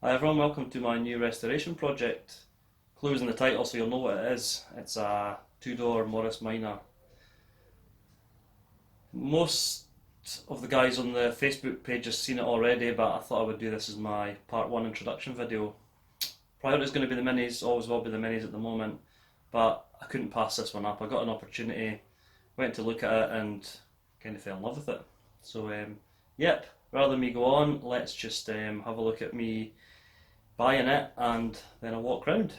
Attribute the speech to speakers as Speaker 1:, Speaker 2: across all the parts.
Speaker 1: Hi everyone, welcome to my new restoration project. Clues in the title so you'll know what it is. It's a two-door Morris Minor. Most of the guys on the Facebook page have seen it already, but I thought I would do this as my part 1 introduction video. Priority is going to be the minis, always will be the minis at the moment, but I couldn't pass this one up. I got an opportunity, went to look at it and kind of fell in love with it. So yep, rather than me go on, let's just have a look at me buying it and then I'll walk round.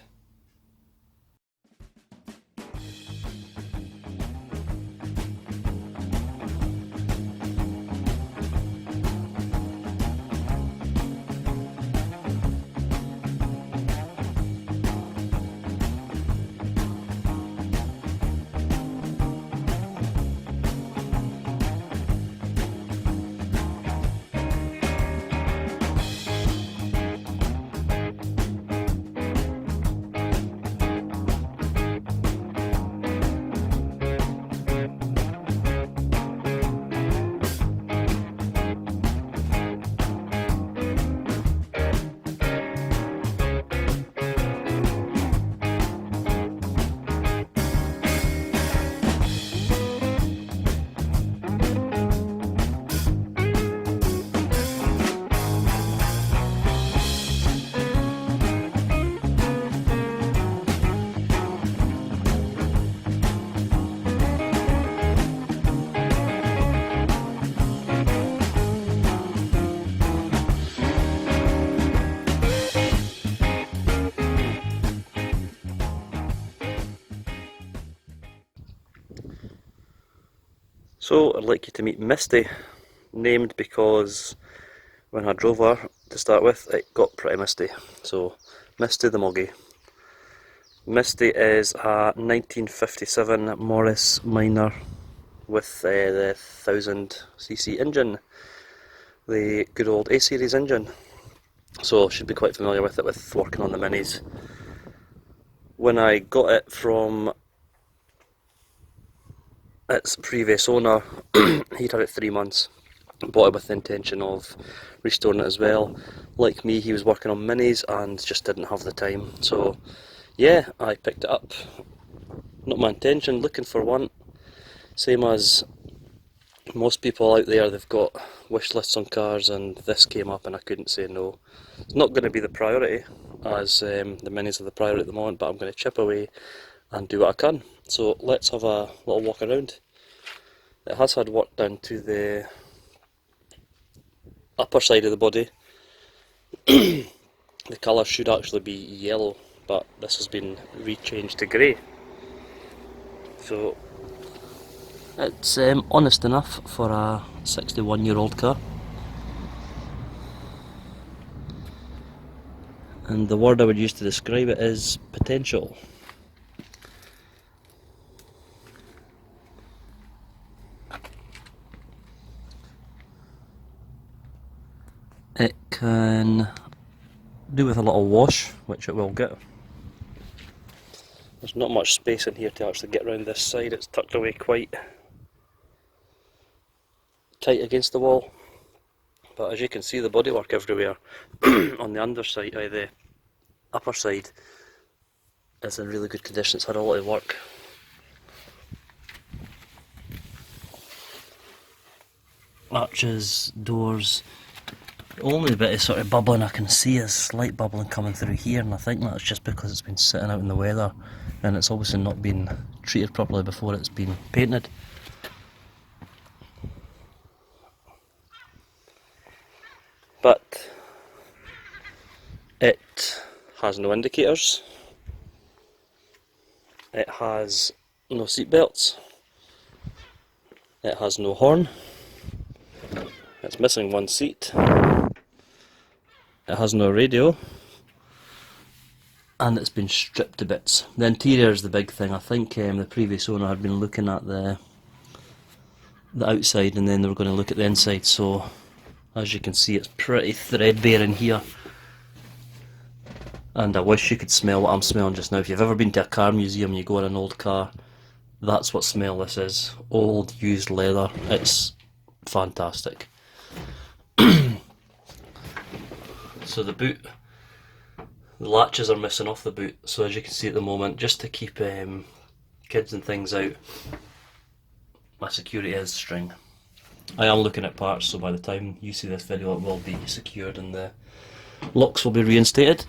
Speaker 1: So I'd like you to meet Misty, named because when I drove her to start with it got pretty misty. So Misty the Moggy. Misty is a 1957 Morris Minor with the 1000cc engine, the good old A-series engine. So should be quite familiar with it with working on the minis. When I got it from its previous owner, he'd had it 3 months, bought it with the intention of restoring it as well. Like me, he was working on minis and just didn't have the time, so yeah, I picked it up. Not my intention, looking for one. Same as most people out there, they've got wish lists on cars and this came up and I couldn't say no. It's not going to be the priority, as the minis are the priority at the moment, but I'm going to chip away and do what I can. So let's have a little walk around. It has had work done to the upper side of the body. The colour should actually be yellow, but this has been rechanged to grey. So it's honest enough for a 61-year-old car. And the word I would use to describe it is potential. It can do with a little wash, which it will get. There's not much space in here to actually get around this side, it's tucked away quite tight against the wall. But as you can see, the bodywork everywhere on the underside, the upper side, is in really good condition. It's had a lot of work. Arches, doors. The only bit of sort of bubbling I can see is slight bubbling coming through here, and I think that's just because it's been sitting out in the weather and it's obviously not been treated properly before it's been painted. But it has no indicators, it has no seat belts, it has no horn, it's missing one seat, it has no radio, and it's been stripped to bits. The interior is the big thing. I think the previous owner had been looking at the outside and then they were going to look at the inside, so as you can see it's pretty threadbare in here. And I wish you could smell what I'm smelling just now. If you've ever been to a car museum and you go in an old car, that's what smell this is. Old used leather. It's fantastic. So the boot The latches are missing off the boot, so as you can see at the moment, just to keep kids and things out, my security is string. I am looking at parts, so by the time you see this video it will be secured and the locks will be reinstated.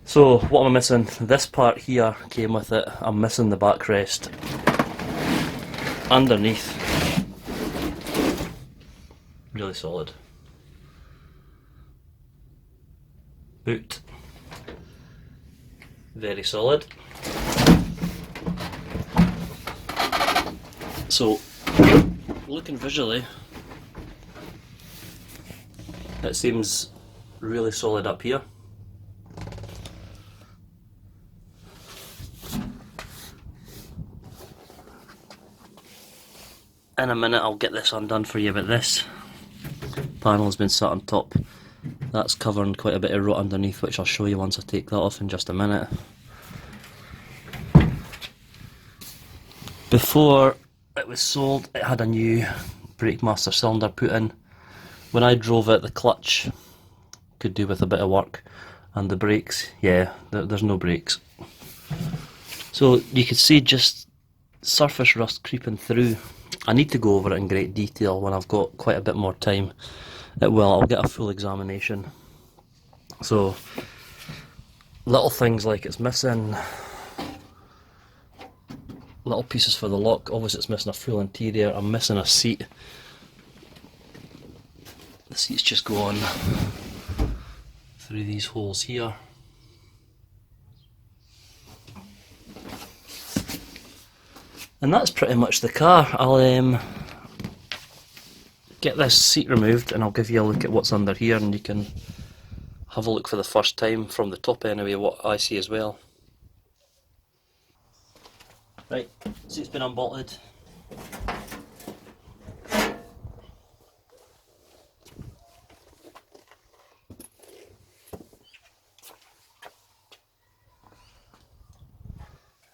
Speaker 1: So what am I missing? This part here came with it. I'm missing the backrest. Underneath, really solid. Boot, very solid. So, looking visually, it seems really solid up here. In a minute I'll get this undone for you, but this panel has been sat on top. That's covering quite a bit of rot underneath, which I'll show you once I take that off in just a minute. Before it was sold, it had a new brake master cylinder put in. When I drove it, the clutch could do with a bit of work, and the brakes, yeah, there's no brakes. So you can see just surface rust creeping through. I need to go over it in great detail when I've got quite a bit more time. I'll get a full examination. So little things like it's missing little pieces for the lock. Obviously it's missing a full interior. I'm missing a seat. The seats just go on through these holes here. And that's pretty much the car. I'll get this seat removed and I'll give you a look at what's under here, and you can have a look for the first time from the top anyway what I see as well. Right, seat's been unbolted.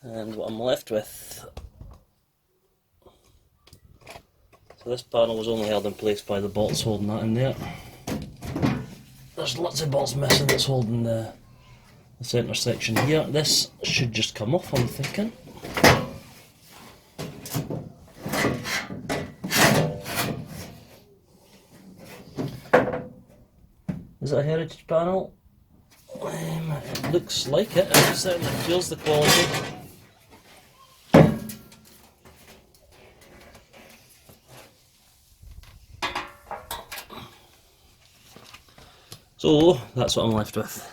Speaker 1: And what I'm left with, so this panel was only held in place by the bolts holding that in there. There's lots of bolts missing that's holding the centre section here. This should just come off, I'm thinking. Is it a heritage panel? It looks like it. It certainly feels the quality. So that's what I'm left with.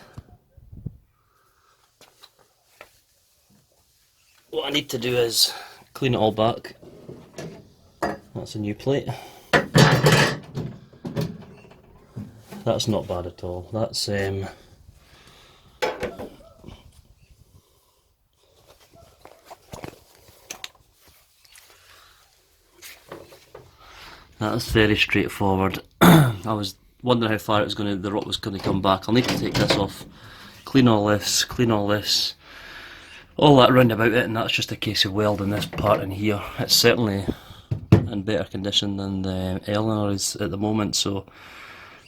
Speaker 1: What I need to do is clean it all back. That's a new plate. That's not bad at all. That's very straightforward. I was wondering how far the rot was going to come back. I'll need to take this off, clean all this, all that round about it, and that's just a case of welding this part in here. It's certainly in better condition than the Eleanor is at the moment, so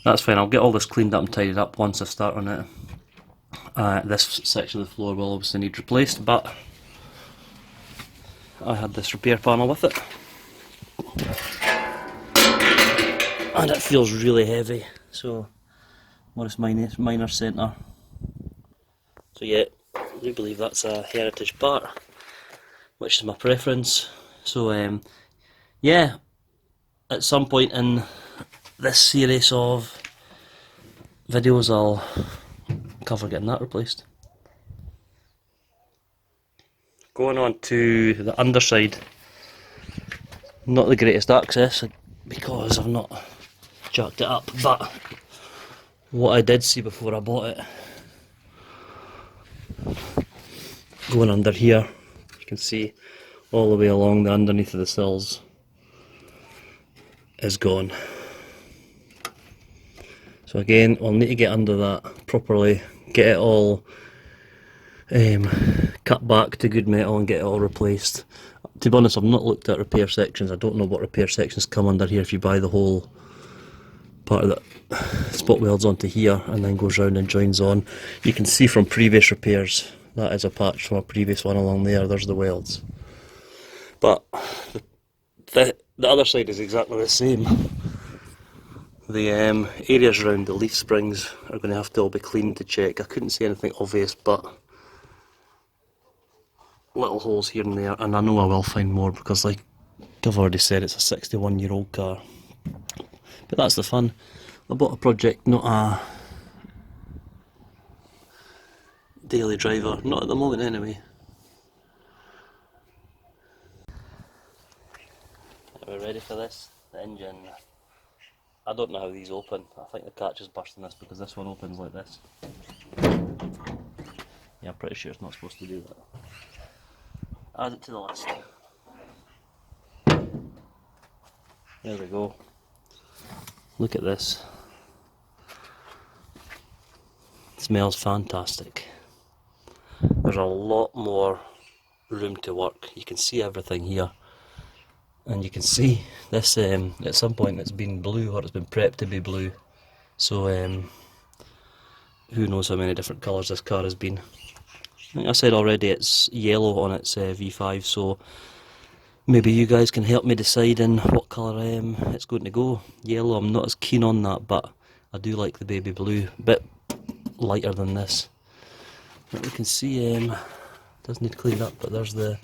Speaker 1: that's fine. I'll get all this cleaned up and tidied up once I start on it. This section of the floor will obviously need replaced, but I had this repair panel with it. And it feels really heavy, so modest minor centre. So yeah, I do believe that's a heritage part, which is my preference. So yeah, at some point in this series of videos I'll cover getting that replaced. Going on to the underside, not the greatest access because I've not jacked it up, but what I did see before I bought it, going under here, you can see all the way along the underneath of the sills is gone. So again, we'll need to get under that properly, get it all cut back to good metal and get it all replaced. To be honest, I've not looked at repair sections. I don't know what repair sections come under here if you buy the whole part of that spot welds onto here and then goes round and joins on. You can see from previous repairs that is a patch from a previous one along there. There's the welds. But the other side is exactly the same. The areas around the leaf springs are going to have to all be cleaned to check. I couldn't see anything obvious, but little holes here and there, and I know I will find more because, like I've already said, it's a 61-year-old car. But that's the fun. I bought a project, not a daily driver. Not at the moment anyway. Are we ready for this? The engine. I don't know how these open. I think the catch is bursting this because this one opens like this. Yeah, I'm pretty sure it's not supposed to do that. Add it to the list. There we go. Look at this. It smells fantastic. There's a lot more room to work. You can see everything here. And you can see this, at some point it's been blue or it's been prepped to be blue. So who knows how many different colours this car has been. Like I said already, it's yellow on its V5, so maybe you guys can help me decide in what colour it's going to go. Yellow, I'm not as keen on that, but I do like the baby blue. A bit lighter than this. But you can see, does need cleaned up, but there's the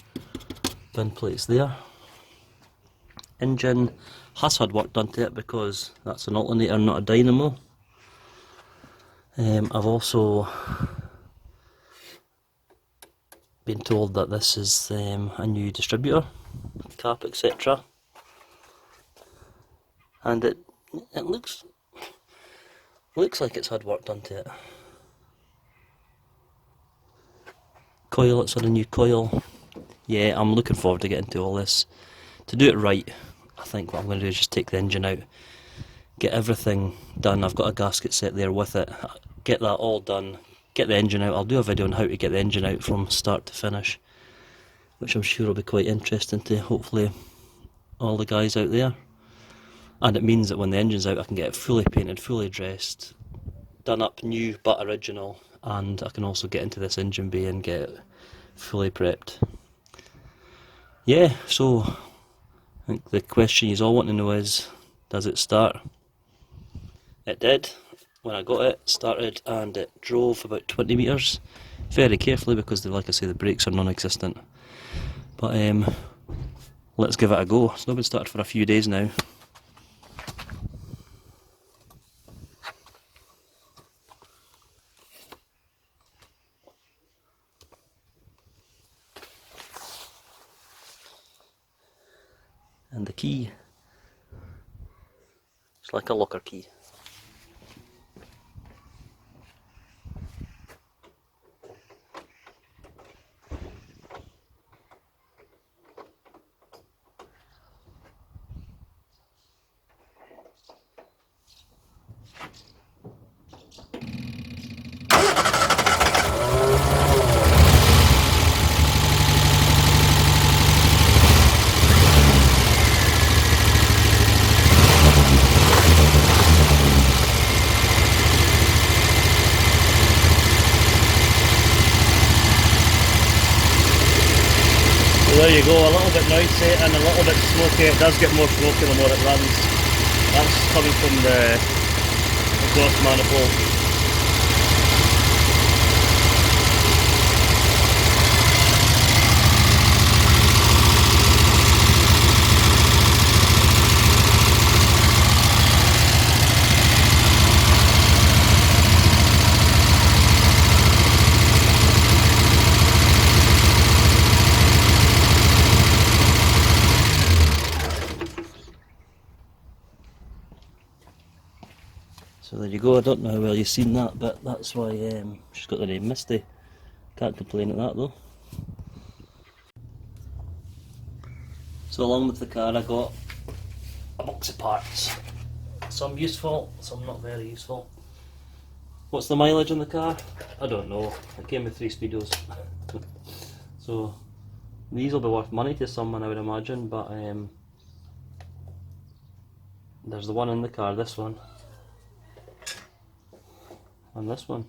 Speaker 1: bin plates there. Engine has had work done to it because that's an alternator, not a dynamo. I've also been told that this is a new distributor, cap, etc. And it looks like it's had work done to it. Coil, it's had a new coil. Yeah, I'm looking forward to getting to all this. To do it right, I think what I'm going to do is just take the engine out, get everything done. I've got a gasket set there with it. Get that all done, get the engine out. I'll do a video on how to get the engine out from start to finish, which I'm sure will be quite interesting to hopefully all the guys out there. And it means that when the engine's out I can get it fully painted, fully dressed, done up new but original, and I can also get into this engine bay and get it fully prepped. Yeah, so I think the question you all want to know is, does it start? It did. When I got it, started, and it drove about 20 metres, very carefully because, like I say, the brakes are non-existent. But let's give it a go. It's not been started for a few days now. And the key, it's like a locker key. So there you go, a little bit noisy and a little bit smoky. It does get more smoky the more it runs. That's coming from the exhaust manifold. So there you go. I don't know how well you've seen that, but that's why she's got the name Misty. Can't complain at that though. So along with the car I got a box of parts. Some useful, some not very useful. What's the mileage on the car? I don't know. It came with 3 speedos. So these will be worth money to someone, I would imagine, but there's the one in the car, this one. on this one.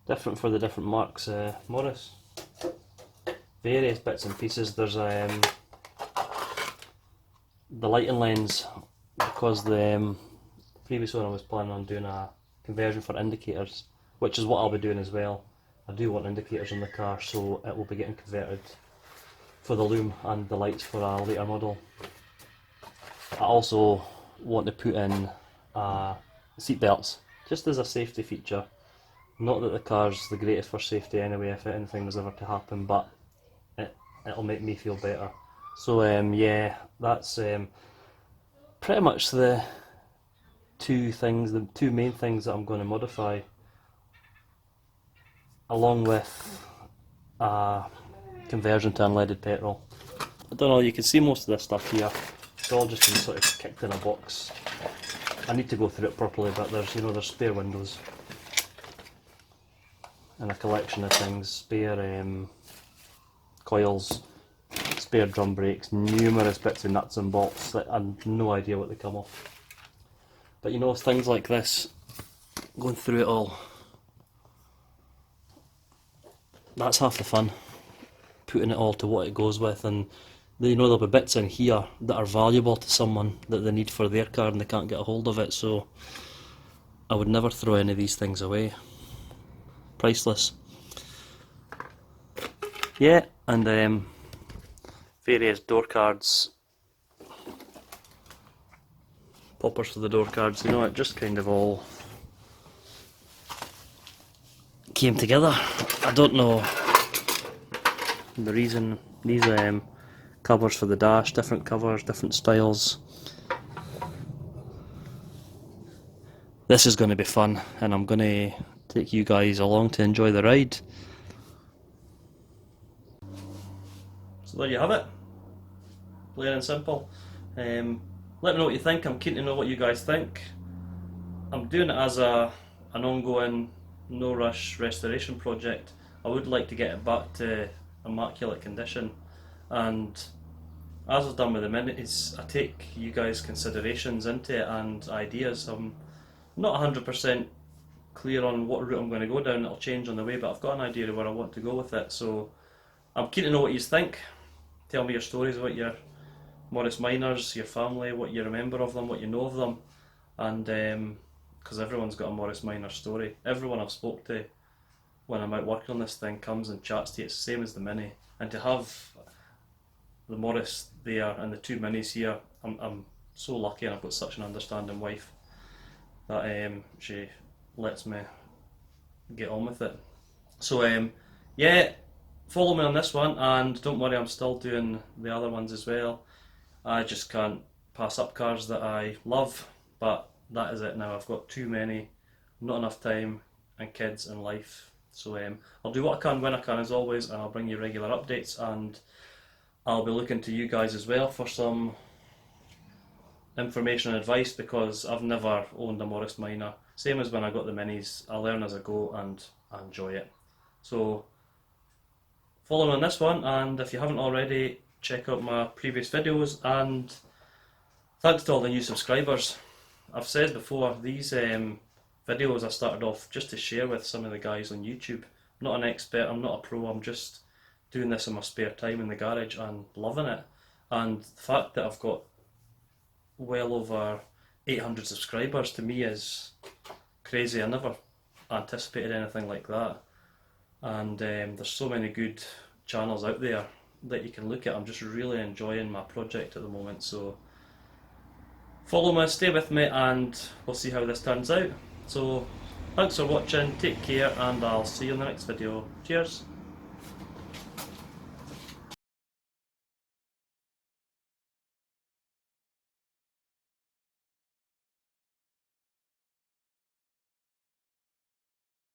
Speaker 1: Different for the different marks, Morris. Various bits and pieces. There's the lighting lens, because the previous one I was planning on doing a conversion for indicators, which is what I'll be doing as well. I do want indicators in the car, so it will be getting converted for the loom and the lights for a later model. I also want to put in seat belts, just as a safety feature. Not that the car's the greatest for safety anyway, if anything was ever to happen, but it'll make me feel better. So yeah, that's pretty much the two main things that I'm going to modify, along with conversion to unleaded petrol. I don't know, you can see most of this stuff here. It's all just been sort of kicked in a box. I need to go through it properly, but there's spare windows and a collection of things, spare coils, spare drum brakes, numerous bits of nuts and bolts that I have no idea what they come off. But things like this, going through it all, that's half the fun, putting it all to what it goes with. And there'll be bits in here that are valuable to someone that they need for their car and they can't get a hold of it, so I would never throw any of these things away. Priceless. Yeah, and various door cards, poppers for the door cards. It just kind of all came together. I don't know the reason. These covers for the dash, different covers, different styles. This is going to be fun, and I'm going to take you guys along to enjoy the ride. So there you have it, plain and simple. Let me know what you think. I'm keen to know what you guys think. I'm doing it as an ongoing, no rush restoration project. I would like to get it back to immaculate condition, and as I've done with the minis, I take you guys' considerations into it and ideas. I'm not 100% clear on what route I'm going to go down. It'll change on the way, but I've got an idea of where I want to go with it. So I'm keen to know what you think. Tell me your stories about your Morris Minors, your family, what you remember of them, what you know of them, and because everyone's got a Morris Minor story. Everyone I've spoke to when I'm out working on this thing comes and chats to you. It's the same as the Mini, and to have the Morris there and the two Minis here, I'm so lucky, and I've got such an understanding wife that she lets me get on with it. So yeah, follow me on this one, and don't worry, I'm still doing the other ones as well. I just can't pass up cars that I love, but that is it now. I've got too many, not enough time, and kids and life. So I'll do what I can when I can, as always, and I'll bring you regular updates, and I'll be looking to you guys as well for some information and advice, because I've never owned a Morris Minor. Same as when I got the Minis, I learn as I go and I enjoy it. So follow me on this one, and if you haven't already, check out my previous videos, and thanks to all the new subscribers. I've said before, these videos I started off just to share with some of the guys on YouTube. I'm not an expert, I'm not a pro, I'm just doing this in my spare time in the garage and loving it. And the fact that I've got well over 800 subscribers to me is crazy. I never anticipated anything like that. And there's so many good channels out there that you can look at. I'm just really enjoying my project at the moment. So follow me, stay with me, and we'll see how this turns out. So thanks for watching, take care, and I'll see you in the next video. Cheers.